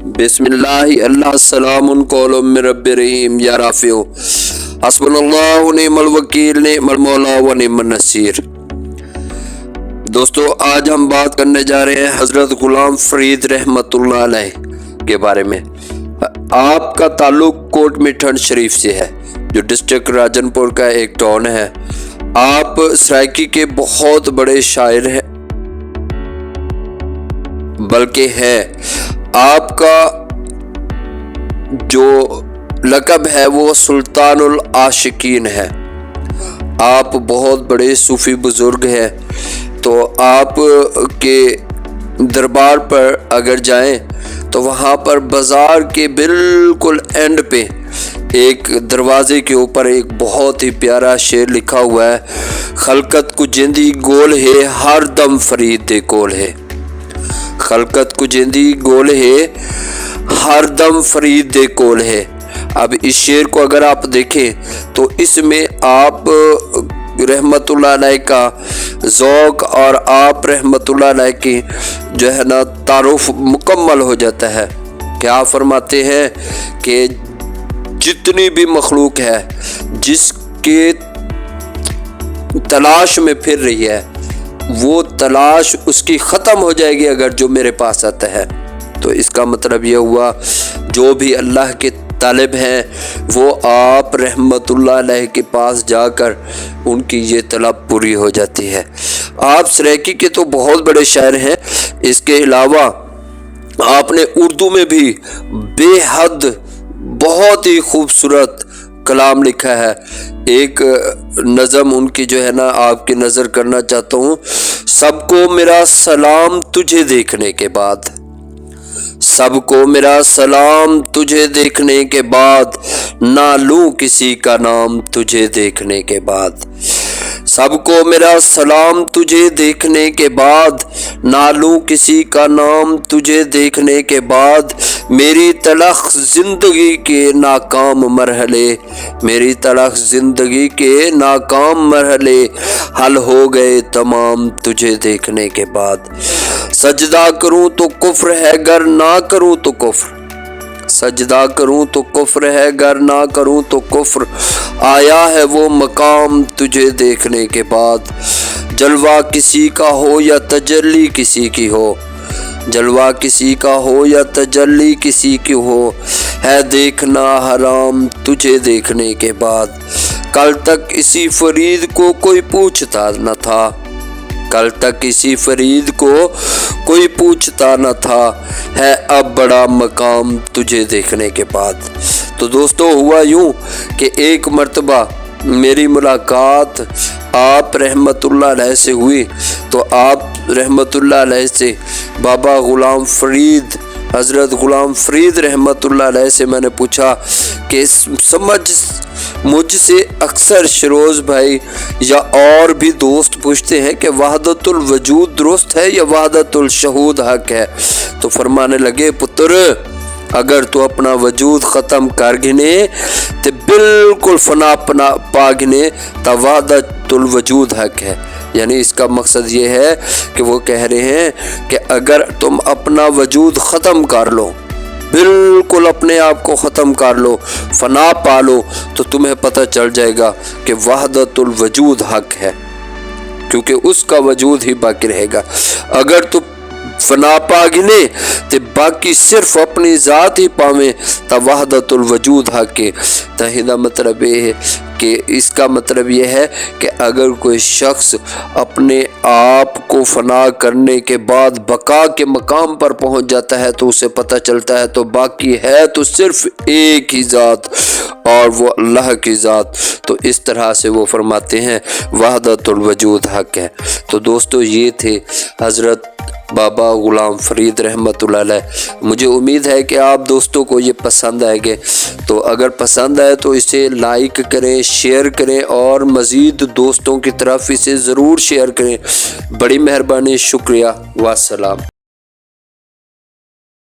بسم اللہ اللہ السلام قول من رب رحیم یا رافع حسبنا اللہ نعم الوکیل نعم المولا و نعم النصیر۔ دوستو آج ہم بات کرنے جا رہے ہیں حضرت غلام فرید رحمت اللہ علیہ کے بارے میں۔ آپ کا تعلق کوٹ میٹھن شریف سے ہے جو ڈسٹرکٹ راجن پور کا ایک ٹاؤن ہے۔ آپ سرائکی کے بہت بڑے شاعر ہیں بلکہ ہے۔ آپ کا جو لقب ہے وہ سلطان العاشقین ہے۔ آپ بہت بڑے صوفی بزرگ ہیں، تو آپ کے دربار پر اگر جائیں تو وہاں پر بازار کے بالکل اینڈ پہ ایک دروازے کے اوپر ایک بہت ہی پیارا شعر لکھا ہوا ہے، خلقت کو جیندی گول ہے ہر دم فرید دے کول ہے۔ خلقت کو جیندی گول ہے ہر دم فرید دے کول ہے۔ اب اس شعر کو اگر آپ دیکھیں تو اس میں آپ رحمت اللہ علیہ کا ذوق اور آپ رحمت اللہ علیہ کی جو ہے نا تعارف مکمل ہو جاتا ہے کہ آپ فرماتے ہیں کہ جتنی بھی مخلوق ہے جس کے تلاش میں پھر رہی ہے وہ تلاش اس کی ختم ہو جائے گی اگر جو میرے پاس آتا ہے۔ تو اس کا مطلب یہ ہوا جو بھی اللہ کے طالب ہیں وہ آپ رحمت اللہ علیہ کے پاس جا کر ان کی یہ طلب پوری ہو جاتی ہے۔ آپ سرائکی کے تو بہت بڑے شاعر ہیں، اس کے علاوہ آپ نے اردو میں بھی بے حد بہت ہی خوبصورت کلام لکھا ہے۔ ایک نظم ان کی جو ہے نا آپ کی نظر کرنا چاہتا ہوں۔ سب کو میرا سلام تجھے دیکھنے کے بعد، سب کو میرا سلام تجھے دیکھنے کے بعد، نہ لوں کسی کا نام تجھے دیکھنے کے بعد۔ سب کو میرا سلام تجھے دیکھنے کے بعد، نہ لوں کسی کا نام تجھے دیکھنے کے بعد، میری تلخ زندگی کے ناکام مرحلے، میری تلخ زندگی کے ناکام مرحلے حل ہو گئے تمام تجھے دیکھنے کے بعد۔ سجدہ کروں تو کفر ہے گر نہ کروں تو کفر، سجدہ کروں تو کفر ہے گر نہ کروں تو کفر، آیا ہے وہ مقام تجھے دیکھنے کے بعد۔ جلوہ کسی کا ہو یا تجلی کسی کی ہو، جلوہ کسی کا ہو یا تجلی کسی کی ہو، ہے دیکھنا حرام تجھے دیکھنے کے بعد۔ کل تک اسی فرید کو کوئی پوچھتا نہ تھا، کل تک اسی فرید کو کوئی پوچھتا نہ تھا، ہے اب بڑا مقام تجھے دیکھنے کے بعد۔ تو دوستو ہوا یوں کہ ایک مرتبہ میری ملاقات آپ رحمت اللہ علیہ سے ہوئی، تو آپ رحمت اللہ علیہ سے بابا غلام فرید حضرت غلام فرید رحمت اللہ علیہ سے میں نے پوچھا کہ مجھ سے اکثر شیروز بھائی یا اور بھی دوست پوچھتے ہیں کہ وحدت الوجود درست ہے یا وحدت الشہود حق ہے، تو فرمانے لگے پتر اگر تو اپنا وجود ختم کر گنے تو بالکل فنا پا گنے تو وحدت الوجود حق ہے۔ یعنی اس کا مقصد یہ ہے کہ وہ کہہ رہے ہیں کہ اگر تم اپنا وجود ختم کر لو، بالکل اپنے آپ کو ختم کر لو، فنا پا لو، تو تمہیں پتہ چل جائے گا کہ وحدت الوجود حق ہے، کیونکہ اس کا وجود ہی باقی رہے گا۔ اگر تو فنا پا گنے تو باقی صرف اپنی ذات ہی پاویں تو وحدت الوجود حق ہے۔ تہیدہ مطلب یہ ہے کہ اس کا مطلب یہ ہے کہ اگر کوئی شخص اپنے آپ کو فنا کرنے کے بعد بقا کے مقام پر پہنچ جاتا ہے تو اسے پتہ چلتا ہے تو باقی ہے تو صرف ایک ہی ذات اور وہ اللہ کی ذات۔ تو اس طرح سے وہ فرماتے ہیں وحدت الوجود حق ہے۔ تو دوستو یہ تھے حضرت بابا غلام فرید رحمت اللہ علیہ۔ مجھے امید ہے کہ آپ دوستوں کو یہ پسند آئے گے، تو اگر پسند آئے تو اسے لائک کریں، شیئر کریں اور مزید دوستوں کی طرف اسے ضرور شیئر کریں۔ بڑی مہربانی، شکریہ، والسلام۔